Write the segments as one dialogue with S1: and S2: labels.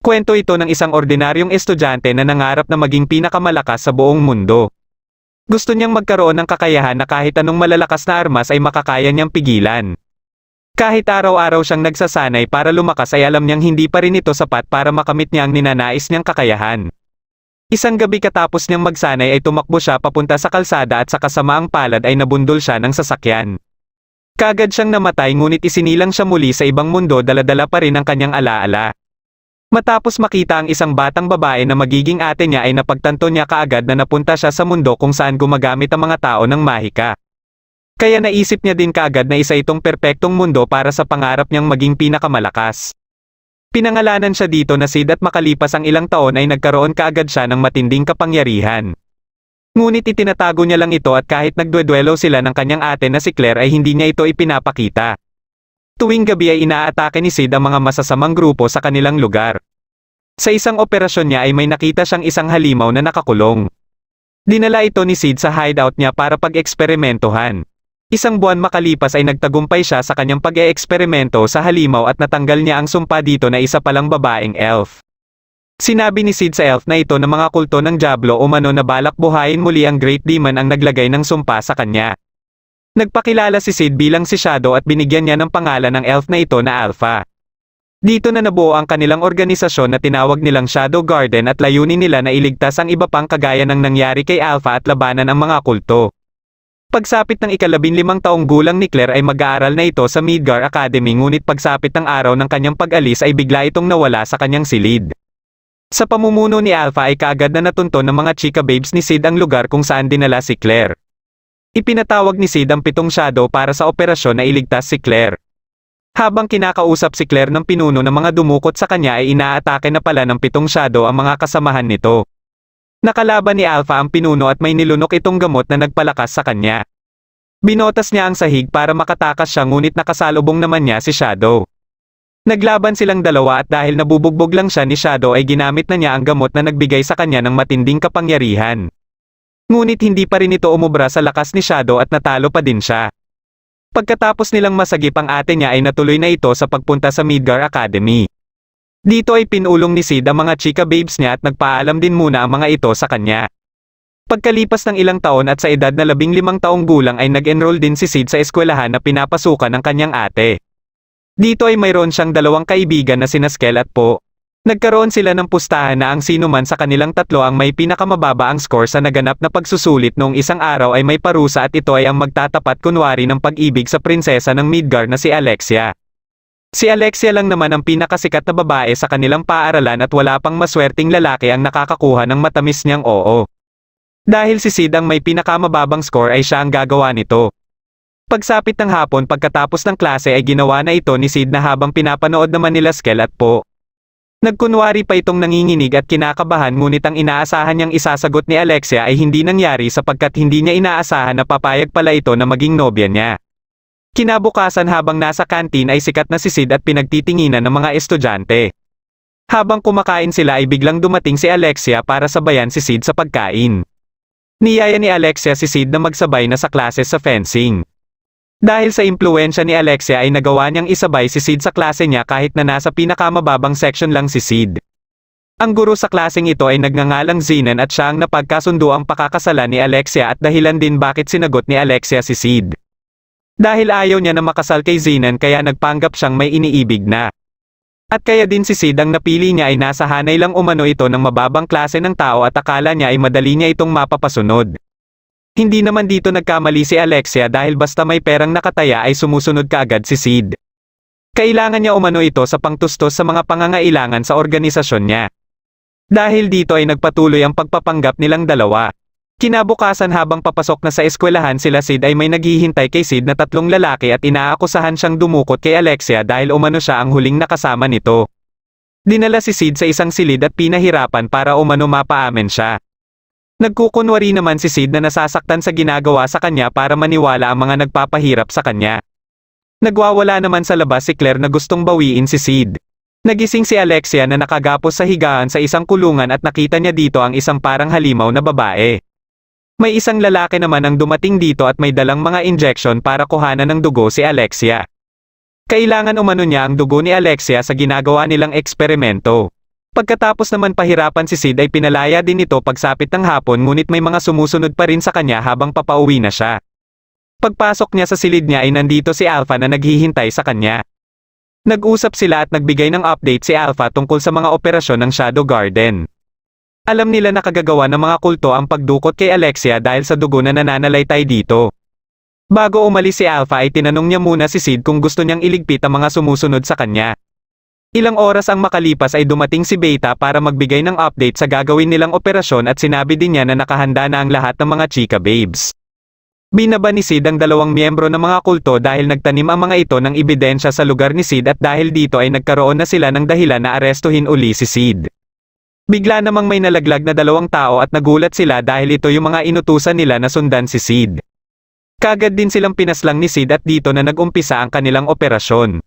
S1: Kwento ito ng isang ordinaryong estudyante na nangarap na maging pinakamalakas sa buong mundo. Gusto niyang magkaroon ng kakayahan na kahit anong malalakas na armas ay makakaya niyang pigilan. Kahit araw-araw siyang nagsasanay para lumakas ay alam niyang hindi pa rin ito sapat para makamit niya ang ninanais niyang kakayahan. Isang gabi katapos niyang magsanay ay tumakbo siya papunta sa kalsada at sa kasamaang palad ay nabundol siya ng sasakyan. Kaagad siyang namatay ngunit isinilang siya muli sa ibang mundo, dala-dala pa rin ang kanyang alaala. Matapos makita ang isang batang babae na magiging ate niya ay napagtanto niya kaagad na napunta siya sa mundo kung saan gumagamit ang mga tao ng mahika. Kaya naisip niya din kaagad na isa itong perpektong mundo para sa pangarap niyang maging pinakamalakas. Pinangalanan siya dito na Sid at makalipas ang ilang taon ay nagkaroon kaagad siya ng matinding kapangyarihan. Ngunit itinatago niya lang ito at kahit nagdueduelo sila ng kanyang ate na si Claire ay hindi niya ito ipinapakita. Tuwing gabi ay inaatake ni Sid ang mga masasamang grupo sa kanilang lugar. Sa isang operasyon niya ay may nakita siyang isang halimaw na nakakulong. Dinala ito ni Sid sa hideout niya para pag-eksperimentohan. Isang buwan makalipas ay nagtagumpay siya sa kanyang pag-eeksperimento sa halimaw at natanggal niya ang sumpa dito na isa palang babaeng elf. Sinabi ni Sid sa elf na ito na mga kulto ng Diablo umano na balak buhayin muli ang Great Demon ang naglagay ng sumpa sa kanya. Nagpakilala si Sid bilang si Shadow at binigyan niya ng pangalan ng elf na ito na Alpha. Dito na nabuo ang kanilang organisasyon na tinawag nilang Shadow Garden at layunin nila na iligtas ang iba pang kagaya ng nangyari kay Alpha at labanan ang mga kulto. Pagsapit ng ika-15 taong gulang ni Claire ay mag-aaral na ito sa Midgar Academy ngunit pagsapit ng araw ng kanyang pag-alis ay bigla itong nawala sa kanyang silid. Sa pamumuno ni Alpha ay kaagad na natunto ng mga chika babes ni Sid ang lugar kung saan dinala si Claire. Ipinatawag ni Sid ang 7 shadow para sa operasyon na iligtas si Claire. Habang kinakausap si Claire ng pinuno ng mga dumukot sa kanya ay inaatake na pala ng 7 shadow ang mga kasamahan nito. Nakalaban ni Alpha ang pinuno at may nilunok itong gamot na nagpalakas sa kanya. Binotas niya ang sahig para makatakas siya ngunit nakasalubong naman niya si Shadow. Naglaban silang dalawa at dahil nabubugbog lang siya ni Shadow ay ginamit na niya ang gamot na nagbigay sa kanya ng matinding kapangyarihan. Ngunit hindi pa rin ito umubra sa lakas ni Shadow at natalo pa din siya. Pagkatapos nilang masagip ang ate niya ay natuloy na ito sa pagpunta sa Midgar Academy. Dito ay pinulong ni Sid ang mga chika babes niya at nagpaalam din muna ang mga ito sa kanya. Pagkalipas ng ilang taon at sa edad na 15 taong gulang ay nag-enroll din si Sid sa eskwelahan na pinapasukan ng kanyang ate. Dito ay mayroon siyang 2 kaibigan na sina Skel at Po. Nagkaroon sila ng pustahan na ang sino man sa kanilang tatlo ang may pinakamababa ang score sa naganap na pagsusulit noong isang araw ay may parusa at ito ay ang magtatapat kunwari ng pag-ibig sa prinsesa ng Midgar na si Alexia. Si Alexia lang naman ang pinakasikat na babae sa kanilang paaralan at wala pang maswerteng lalaki ang nakakakuha ng matamis niyang oo. Dahil si Sid ang may pinakamababang score ay siya ang gagawa nito. Pagsapit ng hapon pagkatapos ng klase ay ginawa na ito ni Sid na habang pinapanood naman nila Skel at Po. Nagkunwari pa itong nanginginig at kinakabahan ngunit ang inaasahan niyang isasagot ni Alexia ay hindi nangyari sapagkat hindi niya inaasahan na papayag pala ito na maging nobya niya. Kinabukasan habang nasa kantin ay sikat na si Sid at pinagtitinginan ng mga estudyante. Habang kumakain sila ay biglang dumating si Alexia para sabayan si Sid sa pagkain. Niyaya ni Alexia si Sid na magsabay na sa klase sa fencing. Dahil sa impluwensya ni Alexia ay nagawa niyang isabay si Sid sa klase niya kahit na nasa pinakamababang section lang si Sid. Ang guro sa klaseng ito ay nagngangalang Zenon at siya ang napagkasundo ang pakakasalan ni Alexia at dahilan din bakit sinagot ni Alexia si Sid. Dahil ayaw niya na makasal kay Zenon kaya nagpanggap siyang may iniibig na. At kaya din si Sid ang napili niya ay nasa hanay lang umano ito ng mababang klase ng tao at akala niya ay madali niya itong mapapasunod. Hindi naman dito nagkamali si Alexia dahil basta may perang nakataya ay sumusunod kaagad si Sid. Kailangan niya umano ito sa pangtustos sa mga pangangailangan sa organisasyon niya. Dahil dito ay nagpatuloy ang pagpapanggap nilang dalawa. Kinabukasan habang papasok na sa eskwelahan sila Sid ay may naghihintay kay Sid na 3 lalaki at inaakusahan siyang dumukot kay Alexia dahil umano siya ang huling nakasama nito. Dinala si Sid sa isang silid at pinahirapan para umano mapaamin siya. Nagkukunwari naman si Sid na nasasaktan sa ginagawa sa kanya para maniwala ang mga nagpapahirap sa kanya. Nagwawala naman sa labas si Claire na gustong bawiin si Sid. Nagising si Alexia na nakagapos sa higaan sa isang kulungan at nakita niya dito ang isang parang halimaw na babae. May isang lalaki naman ang dumating dito at may dalang mga injection para kuhanan ng dugo si Alexia. Kailangan umano niya ang dugo ni Alexia sa ginagawa nilang eksperimento. Pagkatapos naman pahirapan si Sid ay pinalaya din ito pagsapit ng hapon ngunit may mga sumusunod pa rin sa kanya habang papauwi na siya. Pagpasok niya sa silid niya ay nandito si Alpha na naghihintay sa kanya. Nag-usap sila at nagbigay ng update si Alpha tungkol sa mga operasyon ng Shadow Garden. Alam nila na kagagawa ng mga kulto ang pagdukot kay Alexia dahil sa dugo na nananalaytay dito. Bago umalis si Alpha ay tinanong niya muna si Sid kung gusto niyang iligpit ang mga sumusunod sa kanya. Ilang oras ang makalipas ay dumating si Beta para magbigay ng update sa gagawin nilang operasyon at sinabi din niya na nakahanda na ang lahat ng mga chika babes. Binaba ni Sid ang dalawang miyembro ng mga kulto dahil nagtanim ang mga ito ng ebidensya sa lugar ni Sid at dahil dito ay nagkaroon na sila ng dahilan na arestuhin uli si Sid. Bigla namang may nalaglag na dalawang tao at nagulat sila dahil ito yung mga inutusan nila na sundan si Sid. Kagad din silang pinaslang ni Sid at dito na nag-umpisa ang kanilang operasyon.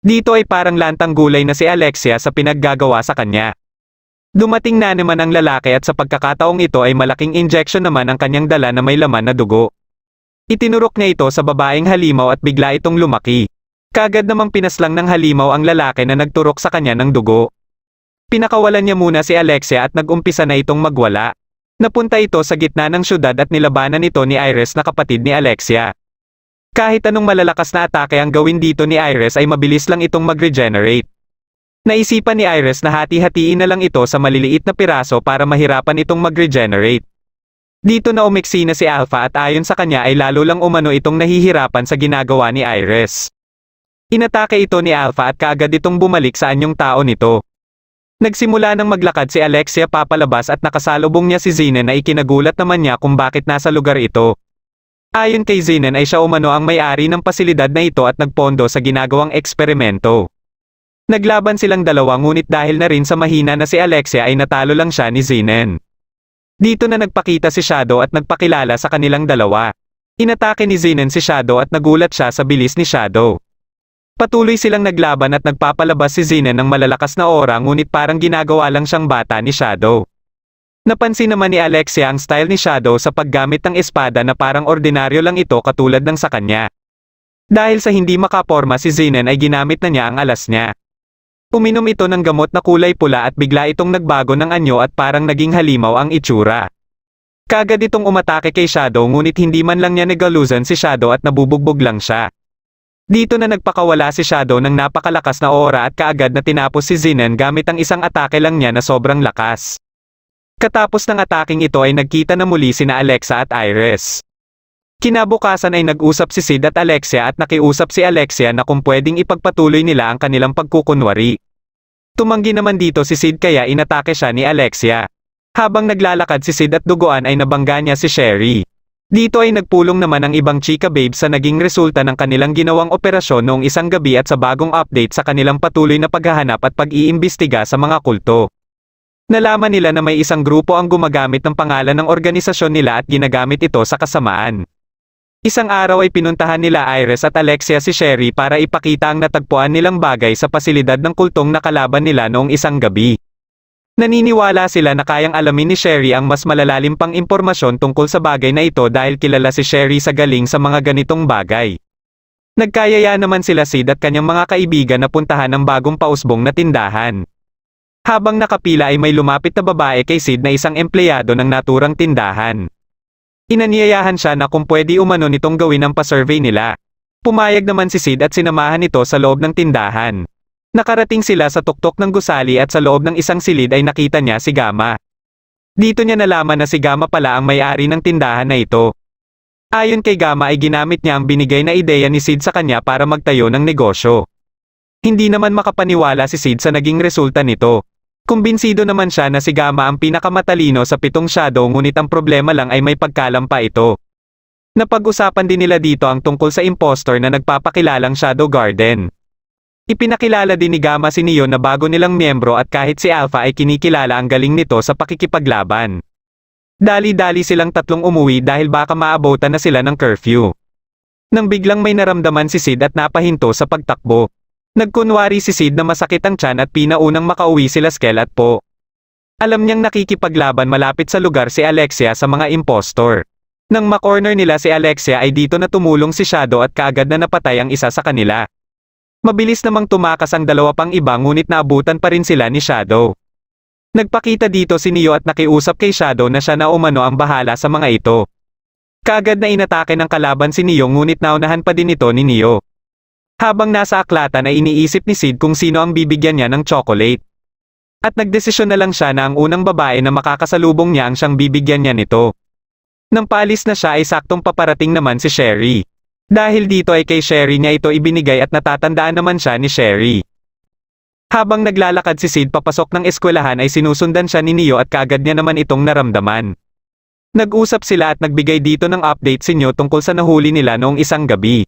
S1: Dito ay parang lantang gulay na si Alexia sa pinaggagawa sa kanya. Dumating na naman ang lalaki at sa pagkakataong ito ay malaking injection naman ang kanyang dala na may laman na dugo. Itinurok niya ito sa babaeng halimaw at bigla itong lumaki. Kagad namang pinaslang ng halimaw ang lalaki na nagturok sa kanya ng dugo. Pinakawalan niya muna si Alexia at nag-umpisa na itong magwala. Napunta ito sa gitna ng syudad at nilabanan ito ni Iris na kapatid ni Alexia. Kahit anong malalakas na atake ang gawin dito ni Iris ay mabilis lang itong mag-regenerate. Naisipan ni Iris na hati-hatiin na lang ito sa maliliit na piraso para mahirapan itong mag-regenerate. Dito na umiksi na si Alpha at ayon sa kanya ay lalo lang umano itong nahihirapan sa ginagawa ni Iris. Inatake ito ni Alpha at kaagad itong bumalik sa anyong tao nito. Nagsimula nang maglakad si Alexia papalabas at nakasalubong niya si Zenon na ikinagulat naman niya kung bakit nasa lugar ito. Ayon kay Zenon ay siya umano ang may-ari ng pasilidad na ito at nagpondo sa ginagawang eksperimento. Naglaban silang dalawa ngunit dahil na rin sa mahina na si Alexia ay natalo lang siya ni Zenon. Dito na nagpakita si Shadow at nagpakilala sa kanilang dalawa. Inatake ni Zenon si Shadow at nagulat siya sa bilis ni Shadow. Patuloy silang naglaban at nagpapalabas si Zenon ng malalakas na aura ngunit parang ginagawa lang siyang bata ni Shadow. Napansin naman ni Alexia ang style ni Shadow sa paggamit ng espada na parang ordinaryo lang ito katulad ng sa kanya. Dahil sa hindi makaporma si Zenon ay ginamit na niya ang alas niya. Uminom ito ng gamot na kulay pula at bigla itong nagbago ng anyo at parang naging halimaw ang itsura. Kagad itong umatake kay Shadow ngunit hindi man lang niya nagalusan si Shadow at nabubugbog lang siya. Dito na nagpakawala si Shadow ng napakalakas na aura at kaagad na tinapos si Zenon gamit ang isang atake lang niya na sobrang lakas. Katapos ng ataking ito ay nagkita na muli sina Alexa at Iris. Kinabukasan ay nag-usap si Sid at Alexia at nakiusap si Alexia na kung pwedeng ipagpatuloy nila ang kanilang pagkukunwari. Tumanggi naman dito si Sid kaya inatake siya ni Alexia. Habang naglalakad si Sid at duguan ay nabangga niya si Sherry. Dito ay nagpulong naman ang ibang chika babes sa naging resulta ng kanilang ginawang operasyon noong isang gabi at sa bagong update sa kanilang patuloy na paghahanap at pag-iimbestiga sa mga kulto. Nalaman nila na may isang grupo ang gumagamit ng pangalan ng organisasyon nila at ginagamit ito sa kasamaan. Isang araw ay pinuntahan nila Iris at Alexia si Sherry para ipakita ang natagpuan nilang bagay sa pasilidad ng kultong nakalaban nila noong isang gabi. Naniniwala sila na kayang alamin ni Sherry ang mas malalalim pang impormasyon tungkol sa bagay na ito dahil kilala si Sherry sa galing sa mga ganitong bagay. Nagkayaya naman sila Sid at kanyang mga kaibigan na puntahan ang bagong pausbong na tindahan. Habang nakapila ay may lumapit na babae kay Sid na isang empleyado ng naturang tindahan. Inanyayahan siya na kung pwede umano nitong gawin ang pa-survey nila. Pumayag naman si Sid at sinamahan ito sa loob ng tindahan. Nakarating sila sa tuktok ng gusali at sa loob ng isang silid ay nakita niya si Gamma. Dito niya nalaman na si Gamma pala ang may-ari ng tindahan na ito. Ayon kay Gamma ay ginamit niya ang binigay na ideya ni Sid sa kanya para magtayo ng negosyo. Hindi naman makapaniwala si Sid sa naging resulta nito. Kumbinsido naman siya na si Gamma ang pinakamatalino sa 7 shadow ngunit ang problema lang ay may pagkalampa ito. Napag-usapan din nila dito ang tungkol sa impostor na nagpapakilalang Shadow Garden. Ipinakilala din ni Gamma si Neo na bago nilang miyembro at kahit si Alpha ay kinikilala ang galing nito sa pakikipaglaban. Dali-dali silang tatlong umuwi dahil baka maabutan na sila ng curfew. Nang biglang may naramdaman si Sid at napahinto sa pagtakbo. Nagkunwari si Sid na masakit ang tiyan at pinaunang makauwi sila Skel at Po. Alam niyang nakikipaglaban malapit sa lugar si Alexia sa mga impostor. Nang makorner nila si Alexia ay dito na tumulong si Shadow at kaagad na napatay ang isa sa kanila. Mabilis namang tumakas ang dalawa pang iba ngunit naabutan pa rin sila ni Shadow. Nagpakita dito si Neo at nakiusap kay Shadow na siya na umano ang bahala sa mga ito. Kaagad na inatake ng kalaban si Neo ngunit naunahan pa din ito ni Neo. Habang nasa aklatan ay iniisip ni Sid kung sino ang bibigyan niya ng chocolate. At nagdesisyon na lang siya na ang unang babae na makakasalubong niya ang siyang bibigyan niya nito. Nang paalis na siya ay saktong paparating naman si Sherry. Dahil dito ay kay Sherry niya ito ibinigay at natatandaan naman siya ni Sherry. Habang naglalakad si Sid papasok ng eskwelahan ay sinusundan siya ni Neo at kaagad niya naman itong naramdaman. Nag-usap sila at nagbigay dito ng update si Neo tungkol sa nahuli nila noong isang gabi.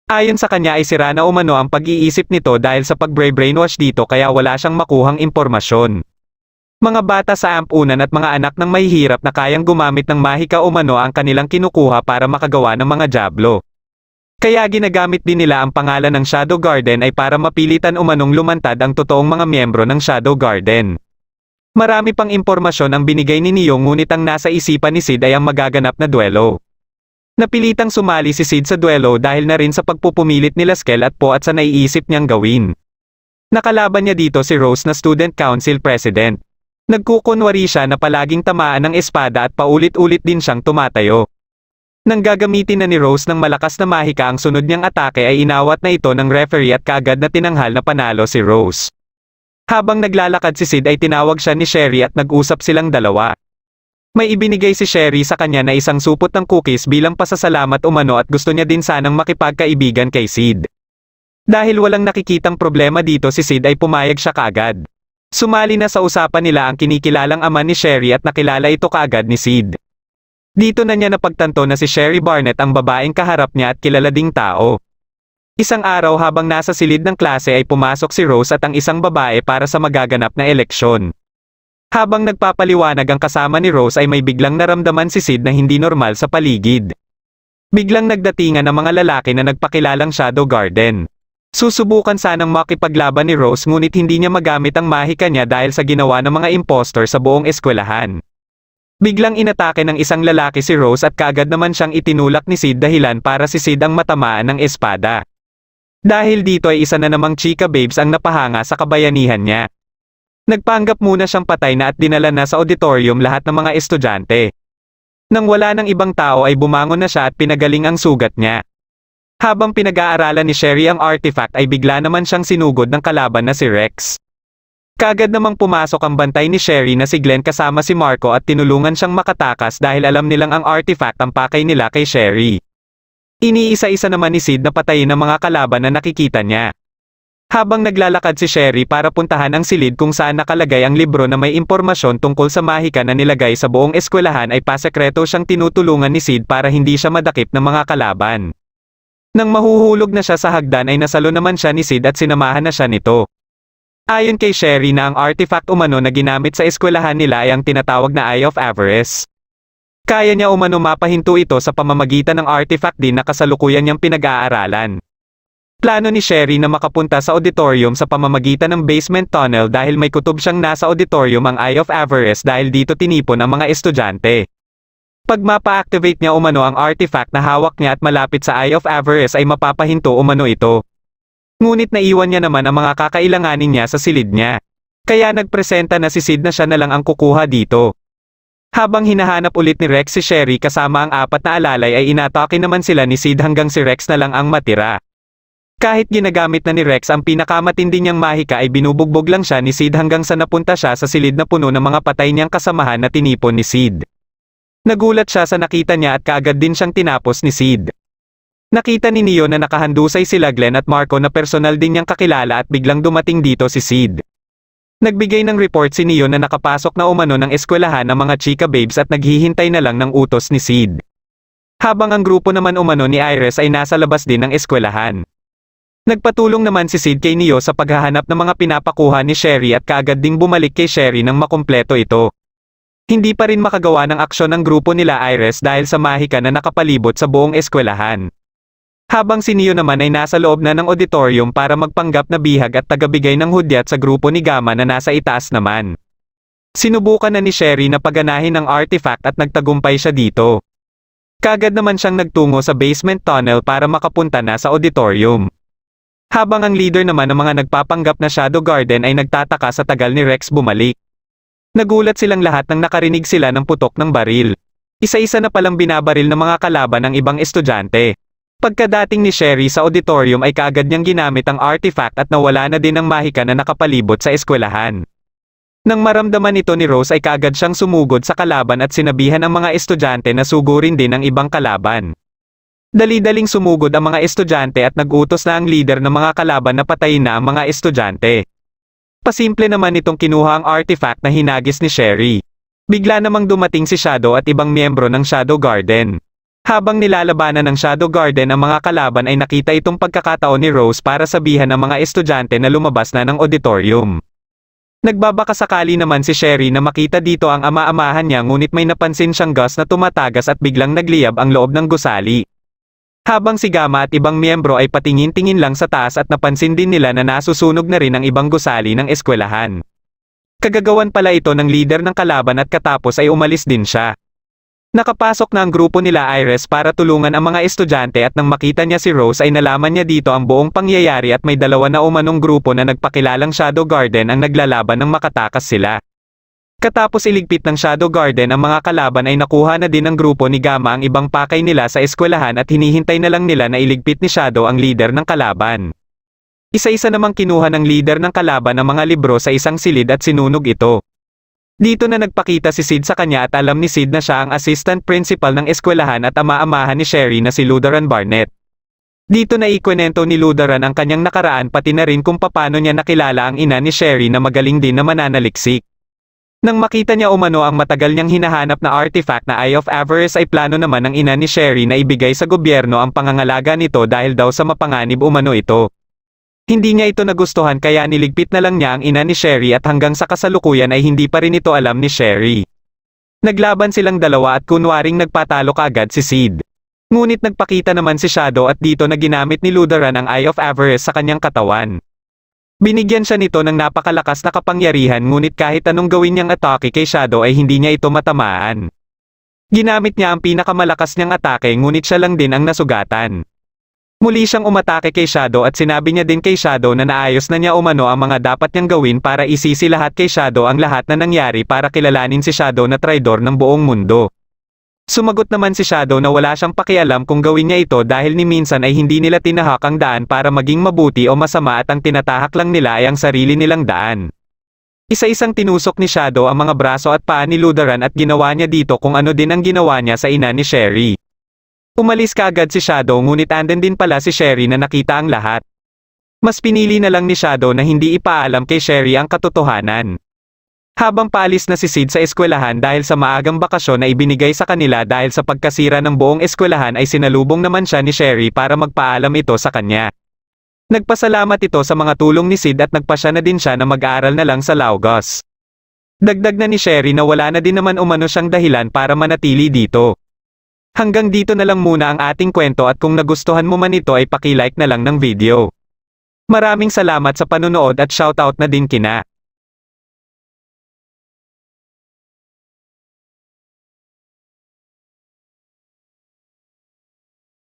S1: Ayon sa kanya ay sira na umano ang pag-iisip nito dahil sa pag-brainwash dito kaya wala siyang makuhang impormasyon. Mga bata sa ampunan at mga anak ng mahihirap na kayang gumamit ng mahika umano ang kanilang kinukuha para makagawa ng mga jablo. Kaya ginagamit din nila ang pangalan ng Shadow Garden ay para mapilitan umanong lumantad ang totoong mga miyembro ng Shadow Garden. Marami pang impormasyon ang binigay ni Neo ngunit ang nasa isipan ni Sid ay ang magaganap na duelo. Napilitang sumali si Sid sa duelo dahil na rin sa pagpupumilit nila Skel at Po at sa naiisip niyang gawin. Nakalaban niya dito si Rose na Student Council President. Nagkukunwari siya na palaging tamaan ng espada at paulit-ulit din siyang tumatayo. Nang gagamitin na ni Rose ng malakas na mahika ang sunod niyang atake ay inawat na ito ng referee at kaagad na tinanghal na panalo si Rose. Habang naglalakad si Sid ay tinawag siya ni Sherry at nag-usap silang dalawa. May ibinigay si Sherry sa kanya na isang supot ng cookies bilang pasasalamat umano at gusto niya din sanang makipagkaibigan kay Sid. Dahil walang nakikitang problema dito si Sid ay pumayag siya kaagad. Sumali na sa usapan nila ang kinikilalang ama ni Sherry at nakilala ito kaagad ni Sid. Dito na niya napagtanto na si Sherry Barnett ang babaeng kaharap niya at kilala ding tao. Isang araw habang nasa silid ng klase ay pumasok si Rose at ang isang babae para sa magaganap na eleksyon. Habang nagpapaliwanag ang kasama ni Rose ay may biglang naramdaman si Sid na hindi normal sa paligid. Biglang nagdatingan ang mga lalaki na nagpakilalang Shadow Garden. Susubukan sanang makipaglaban ni Rose ngunit hindi niya magamit ang mahika niya dahil sa ginawa ng mga impostor sa buong eskwelahan. Biglang inatake ng isang lalaki si Rose at kaagad naman siyang itinulak ni Sid dahilan para si Sid ang matamaan ng espada. Dahil dito ay isa na namang chika babes ang napahanga sa kabayanihan niya. Nagpanggap muna siyang patay na at dinala na sa auditorium lahat ng mga estudyante. Nang wala ng ibang tao ay bumangon na siya at pinagaling ang sugat niya. Habang pinag-aaralan ni Sherry ang artifact ay bigla naman siyang sinugod ng kalaban na si Rex. Kaagad namang pumasok ang bantay ni Sherry na si Glenn kasama si Marco at tinulungan siyang makatakas dahil alam nilang ang artifact ang pakay nila kay Sherry. Iniisa-isa naman ni Sid na patayin ang mga kalaban na nakikita niya. Habang naglalakad si Sherry para puntahan ang silid kung saan nakalagay ang libro na may impormasyon tungkol sa mahika na nilagay sa buong eskwelahan ay pasekreto siyang tinutulungan ni Sid para hindi siya madakip ng mga kalaban. Nang mahuhulog na siya sa hagdan ay nasalo naman siya ni Sid at sinamahan na siya nito. Ayon kay Sherry na ang artifact umano na ginamit sa eskwelahan nila ay ang tinatawag na Eye of Avarice. Kaya niya umano mapahinto ito sa pamamagitan ng artifact din na kasalukuyan niyang pinag-aaralan. Plano ni Sherry na makapunta sa auditorium sa pamamagitan ng basement tunnel dahil may kutob siyang nasa auditorium ang Eye of Avarice dahil dito tinipon ang mga estudyante. Pag mapa-activate niya umano ang artifact na hawak niya at malapit sa Eye of Avarice ay mapapahinto umano ito. Ngunit naiwan niya naman ang mga kakailanganin niya sa silid niya. Kaya nagpresenta na si Sid na siya na lang ang kukuha dito. Habang hinahanap ulit ni Rex si Sherry kasama ang apat na alalay ay inatake naman sila ni Sid hanggang si Rex na lang ang matira. Kahit ginagamit na ni Rex ang pinakamatindi niyang mahika ay binubugbog lang siya ni Sid hanggang sa napunta siya sa silid na puno ng mga patay niyang kasamahan na tinipon ni Sid. Nagulat siya sa nakita niya at kaagad din siyang tinapos ni Sid. Nakita ni Neo na nakahandusay sila Glenn at Marco na personal din niyang kakilala at biglang dumating dito si Sid. Nagbigay ng report si Neo na nakapasok na umano ng eskwelahan ng mga chika babes at naghihintay na lang ng utos ni Sid. Habang ang grupo naman umano ni Iris ay nasa labas din ng eskwelahan. Nagpatulong naman si Sid kay Neo sa paghahanap ng mga pinapakuha ni Sherry at kaagad ding bumalik kay Sherry nang makumpleto ito. Hindi pa rin makagawa ng aksyon ng grupo nila Iris dahil sa mahika na nakapalibot sa buong eskwelahan. Habang si Neo naman ay nasa loob na ng auditorium para magpanggap na bihag at tagabigay ng hudyat sa grupo ni Gamma na nasa itaas naman. Sinubukan na ni Sherry na paganahin ang artifact at nagtagumpay siya dito. Kaagad naman siyang nagtungo sa basement tunnel para makapunta na sa auditorium. Habang ang leader naman ng mga nagpapanggap na Shadow Garden ay nagtataka sa tagal ni Rex bumalik. Nagulat silang lahat nang nakarinig sila ng putok ng baril. Isa-isa na palang binabaril ng mga kalaban ng ibang estudyante. Pagkadating ni Sherry sa auditorium ay kaagad niyang ginamit ang artifact at nawala na din ang mahika na nakapalibot sa eskwelahan. Nang maramdaman ito ni Rose ay kaagad siyang sumugod sa kalaban at sinabihan ang mga estudyante na sugurin din ang ibang kalaban. Dali-daling sumugod ang mga estudyante at nag-utos na ang leader ng mga kalaban na patayin na ang mga estudyante. Pasimple naman itong kinuha ang artifact na hinagis ni Sherry. Bigla namang dumating si Shadow at ibang miyembro ng Shadow Garden. Habang nilalabanan ng Shadow Garden ang mga kalaban ay nakita itong pagkakataon ni Rose para sabihan ang mga estudyante na lumabas na ng auditorium. Nagbabakasakali naman si Sherry na makita dito ang ama-amahan niya ngunit may napansin siyang gas na tumatagas at biglang nagliyab ang loob ng gusali. Habang si Gamma at ibang miyembro ay patingin-tingin lang sa taas at napansin din nila na nasusunog na rin ang ibang gusali ng eskwelahan. Kagagawan pala ito ng leader ng kalaban at katapos ay umalis din siya. Nakapasok na ang grupo nila Iris para tulungan ang mga estudyante at nang makita niya si Rose ay nalaman niya dito ang buong pangyayari at may dalawa na umanong grupo na nagpakilalang Shadow Garden ang naglalaban nang makatakas sila. Katapos iligpit ng Shadow Garden ang mga kalaban ay nakuha na din ng grupo ni Gamma ang ibang pakay nila sa eskwelahan at hinihintay na lang nila na iligpit ni Shadow ang leader ng kalaban. Isa-isa namang kinuha ng leader ng kalaban ang mga libro sa isang silid at sinunog ito. Dito na nagpakita si Sid sa kanya at alam ni Sid na siya ang assistant principal ng eskwelahan at ama-amahan ni Sherry na si Lutheran Barnett. Dito na ikwento ni Lutheran ang kanyang nakaraan pati na rin kung paano niya nakilala ang ina ni Sherry na magaling din na mananaliksik. Nang makita niya umano ang matagal niyang hinahanap na artifact na Eye of Avarice ay plano naman ng ina ni Sherry na ibigay sa gobyerno ang pangangalaga nito dahil daw sa mapanganib umano ito. Hindi niya ito nagustuhan kaya niligpit na lang niya ang ina ni Sherry at hanggang sa kasalukuyan ay hindi pa rin ito alam ni Sherry. Naglaban silang dalawa at kunwaring nagpatalo kaagad si Sid. Ngunit nagpakita naman si Shadow at dito na ginamit ni Lutheran ang Eye of Avarice sa kanyang katawan. Binigyan siya nito ng napakalakas na kapangyarihan ngunit kahit anong gawin niyang atake kay Shadow ay hindi niya ito matamaan. Ginamit niya ang pinakamalakas niyang atake ngunit siya lang din ang nasugatan. Muli siyang umatake kay Shadow at sinabi niya din kay Shadow na naayos na niya umano ang mga dapat niyang gawin para isisi lahat kay Shadow ang lahat na nangyari para kilalanin si Shadow na traidor ng buong mundo. Sumagot naman si Shadow na wala siyang pakialam kung gawin niya ito dahil ni minsan ay hindi nila tinahak ang daan para maging mabuti o masama at ang tinatahak lang nila ay ang sarili nilang daan. Isa-isang tinusok ni Shadow ang mga braso at paa ni Lutheran at ginawa niya dito kung ano din ang ginawa niya sa ina ni Sherry. Umalis kaagad si Shadow ngunit andun din pala si Sherry na nakita ang lahat. Mas pinili na lang ni Shadow na hindi ipaalam kay Sherry ang katotohanan. Habang paalis na si Sid sa eskwelahan dahil sa maagang bakasyon na ibinigay sa kanila dahil sa pagkasira ng buong eskwelahan ay sinalubong naman siya ni Sherry para magpaalam ito sa kanya. Nagpasalamat ito sa mga tulong ni Sid at nagpasya na din siya na mag-aaral na lang sa Laogos. Dagdag na ni Sherry na wala na din naman umano siyang dahilan para manatili dito. Hanggang dito na lang muna ang ating kwento at kung nagustuhan mo man ito ay paki-like na lang ng video. Maraming salamat sa panonood at shoutout na din kina